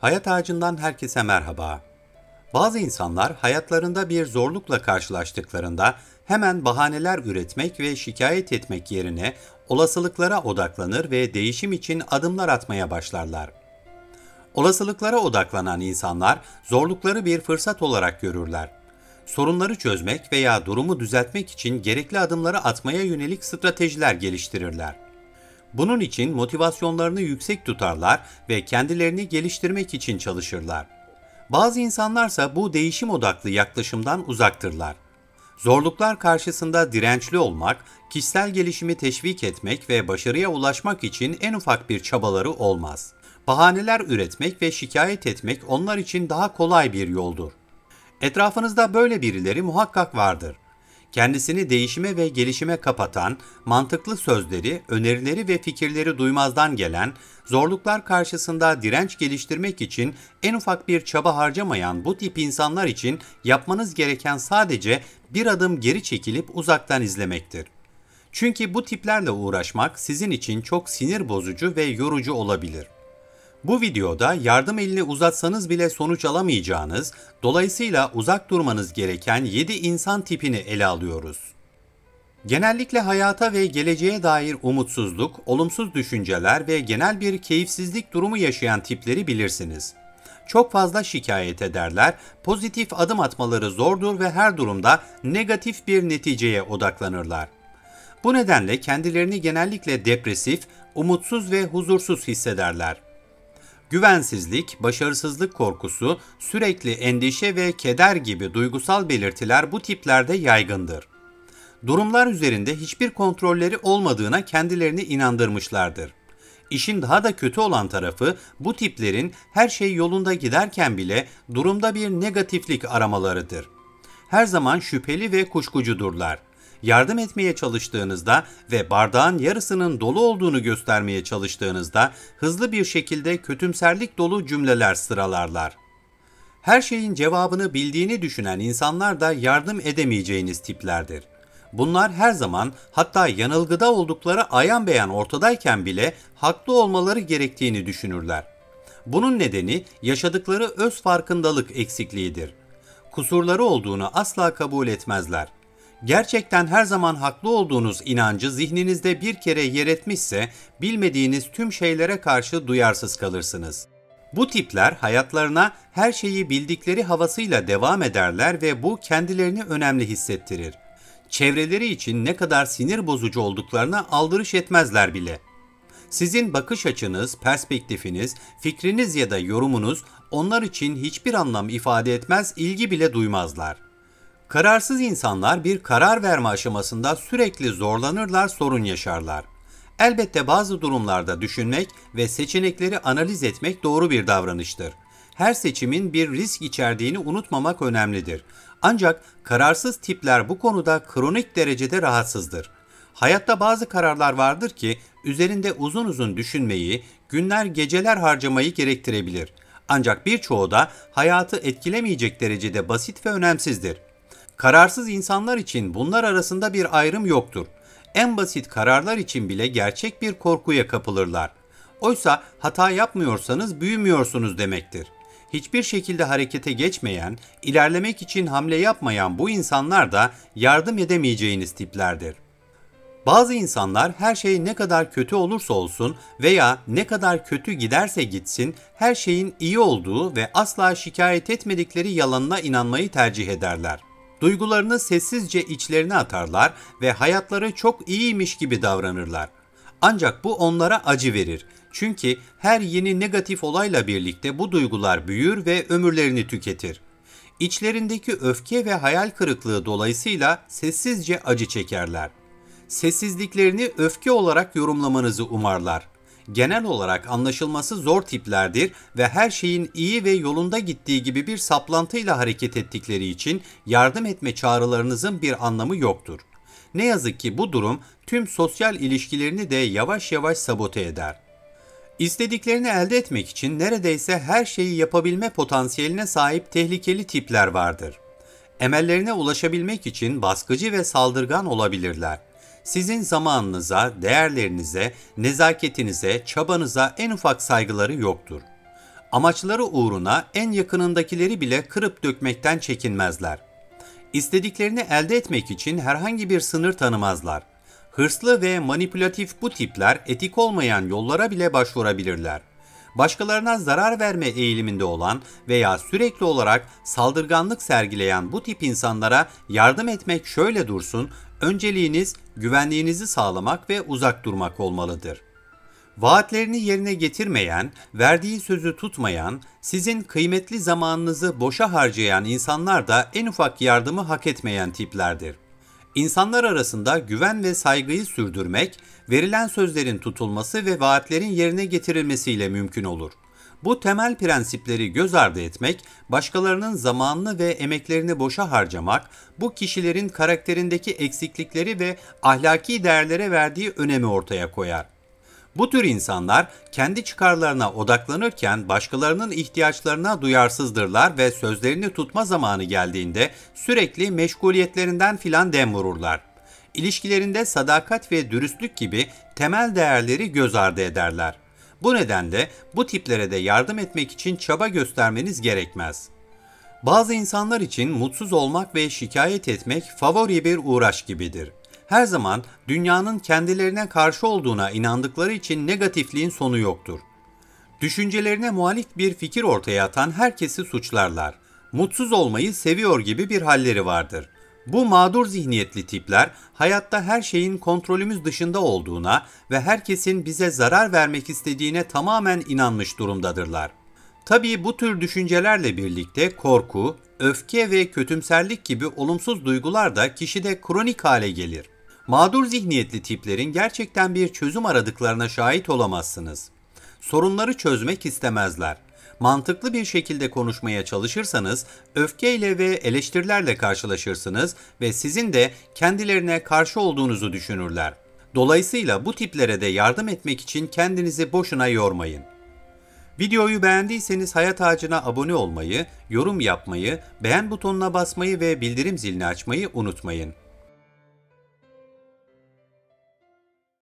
Hayat Ağacı'ndan herkese merhaba. Bazı insanlar hayatlarında bir zorlukla karşılaştıklarında hemen bahaneler üretmek ve şikayet etmek yerine olasılıklara odaklanır ve değişim için adımlar atmaya başlarlar. Olasılıklara odaklanan insanlar zorlukları bir fırsat olarak görürler. Sorunları çözmek veya durumu düzeltmek için gerekli adımları atmaya yönelik stratejiler geliştirirler. Bunun için motivasyonlarını yüksek tutarlar ve kendilerini geliştirmek için çalışırlar. Bazı insanlarsa bu değişim odaklı yaklaşımdan uzaktırlar. Zorluklar karşısında dirençli olmak, kişisel gelişimi teşvik etmek ve başarıya ulaşmak için en ufak bir çabaları olmaz. Bahaneler üretmek ve şikayet etmek onlar için daha kolay bir yoldur. Etrafınızda böyle birileri muhakkak vardır. Kendisini değişime ve gelişime kapatan, mantıklı sözleri, önerileri ve fikirleri duymazdan gelen, zorluklar karşısında direnç geliştirmek için en ufak bir çaba harcamayan bu tip insanlar için yapmanız gereken sadece bir adım geri çekilip uzaktan izlemektir. Çünkü bu tiplerle uğraşmak sizin için çok sinir bozucu ve yorucu olabilir. Bu videoda yardım elini uzatsanız bile sonuç alamayacağınız, dolayısıyla uzak durmanız gereken 7 insan tipini ele alıyoruz. Genellikle hayata ve geleceğe dair umutsuzluk, olumsuz düşünceler ve genel bir keyifsizlik durumu yaşayan tipleri bilirsiniz. Çok fazla şikayet ederler, pozitif adım atmaları zordur ve her durumda negatif bir neticeye odaklanırlar. Bu nedenle kendilerini genellikle depresif, umutsuz ve huzursuz hissederler. Güvensizlik, başarısızlık korkusu, sürekli endişe ve keder gibi duygusal belirtiler bu tiplerde yaygındır. Durumlar üzerinde hiçbir kontrolleri olmadığına kendilerini inandırmışlardır. İşin daha da kötü olan tarafı bu tiplerin her şey yolunda giderken bile durumda bir negatiflik aramalarıdır. Her zaman şüpheli ve kuşkucudurlar. Yardım etmeye çalıştığınızda ve bardağın yarısının dolu olduğunu göstermeye çalıştığınızda hızlı bir şekilde kötümserlik dolu cümleler sıralarlar. Her şeyin cevabını bildiğini düşünen insanlar da yardım edemeyeceğiniz tiplerdir. Bunlar her zaman, hatta yanılgıda oldukları ayan beyan ortadayken bile haklı olmaları gerektiğini düşünürler. Bunun nedeni yaşadıkları öz farkındalık eksikliğidir. Kusurları olduğunu asla kabul etmezler. Gerçekten her zaman haklı olduğunuz inancı zihninizde bir kere yer etmişse, bilmediğiniz tüm şeylere karşı duyarsız kalırsınız. Bu tipler hayatlarına her şeyi bildikleri havasıyla devam ederler ve bu kendilerini önemli hissettirir. Çevreleri için ne kadar sinir bozucu olduklarına aldırış etmezler bile. Sizin bakış açınız, perspektifiniz, fikriniz ya da yorumunuz onlar için hiçbir anlam ifade etmez, ilgi bile duymazlar. Kararsız insanlar bir karar verme aşamasında sürekli zorlanırlar, sorun yaşarlar. Elbette bazı durumlarda düşünmek ve seçenekleri analiz etmek doğru bir davranıştır. Her seçimin bir risk içerdiğini unutmamak önemlidir. Ancak kararsız tipler bu konuda kronik derecede rahatsızdır. Hayatta bazı kararlar vardır ki üzerinde uzun uzun düşünmeyi, günler geceler harcamayı gerektirebilir. Ancak birçoğu da hayatı etkilemeyecek derecede basit ve önemsizdir. Kararsız insanlar için bunlar arasında bir ayrım yoktur. En basit kararlar için bile gerçek bir korkuya kapılırlar. Oysa hata yapmıyorsanız büyümüyorsunuz demektir. Hiçbir şekilde harekete geçmeyen, ilerlemek için hamle yapmayan bu insanlar da yardım edemeyeceğiniz tiplerdir. Bazı insanlar her şey ne kadar kötü olursa olsun veya ne kadar kötü giderse gitsin her şeyin iyi olduğu ve asla şikayet etmedikleri yalanına inanmayı tercih ederler. Duygularını sessizce içlerine atarlar ve hayatları çok iyiymiş gibi davranırlar. Ancak bu onlara acı verir. Çünkü her yeni negatif olayla birlikte bu duygular büyür ve ömürlerini tüketir. İçlerindeki öfke ve hayal kırıklığı dolayısıyla sessizce acı çekerler. Sessizliklerini öfke olarak yorumlamanızı umarlar. Genel olarak anlaşılması zor tiplerdir ve her şeyin iyi ve yolunda gittiği gibi bir saplantıyla hareket ettikleri için yardım etme çağrılarınızın bir anlamı yoktur. Ne yazık ki bu durum tüm sosyal ilişkilerini de yavaş yavaş sabote eder. İstediklerini elde etmek için neredeyse her şeyi yapabilme potansiyeline sahip tehlikeli tipler vardır. Emellerine ulaşabilmek için baskıcı ve saldırgan olabilirler. Sizin zamanınıza, değerlerinize, nezaketinize, çabanıza en ufak saygıları yoktur. Amaçları uğruna en yakınındakileri bile kırıp dökmekten çekinmezler. İstediklerini elde etmek için herhangi bir sınır tanımazlar. Hırslı ve manipülatif bu tipler etik olmayan yollara bile başvurabilirler. Başkalarına zarar verme eğiliminde olan veya sürekli olarak saldırganlık sergileyen bu tip insanlara yardım etmek şöyle dursun, önceliğiniz güvenliğinizi sağlamak ve uzak durmak olmalıdır. Vaatlerini yerine getirmeyen, verdiği sözü tutmayan, sizin kıymetli zamanınızı boşa harcayan insanlar da en ufak yardımı hak etmeyen tiplerdir. İnsanlar arasında güven ve saygıyı sürdürmek, verilen sözlerin tutulması ve vaatlerin yerine getirilmesiyle mümkün olur. Bu temel prensipleri göz ardı etmek, başkalarının zamanını ve emeklerini boşa harcamak, bu kişilerin karakterindeki eksiklikleri ve ahlaki değerlere verdiği önemi ortaya koyar. Bu tür insanlar kendi çıkarlarına odaklanırken başkalarının ihtiyaçlarına duyarsızdırlar ve sözlerini tutma zamanı geldiğinde sürekli meşguliyetlerinden filan dem vururlar. İlişkilerinde sadakat ve dürüstlük gibi temel değerleri göz ardı ederler. Bu nedenle bu tiplere de yardım etmek için çaba göstermeniz gerekmez. Bazı insanlar için mutsuz olmak ve şikayet etmek favori bir uğraş gibidir. Her zaman dünyanın kendilerine karşı olduğuna inandıkları için negatifliğin sonu yoktur. Düşüncelerine muhalif bir fikir ortaya atan herkesi suçlarlar. Mutsuz olmayı seviyor gibi bir halleri vardır. Bu mağdur zihniyetli tipler hayatta her şeyin kontrolümüz dışında olduğuna ve herkesin bize zarar vermek istediğine tamamen inanmış durumdadırlar. Tabii bu tür düşüncelerle birlikte korku, öfke ve kötümserlik gibi olumsuz duygular da kişide kronik hale gelir. Mağdur zihniyetli tiplerin gerçekten bir çözüm aradıklarına şahit olamazsınız. Sorunları çözmek istemezler. Mantıklı bir şekilde konuşmaya çalışırsanız öfkeyle ve eleştirilerle karşılaşırsınız ve sizin de kendilerine karşı olduğunuzu düşünürler. Dolayısıyla bu tiplere de yardım etmek için kendinizi boşuna yormayın. Videoyu beğendiyseniz Hayat Ağacı'na abone olmayı, yorum yapmayı, beğen butonuna basmayı ve bildirim zilini açmayı unutmayın.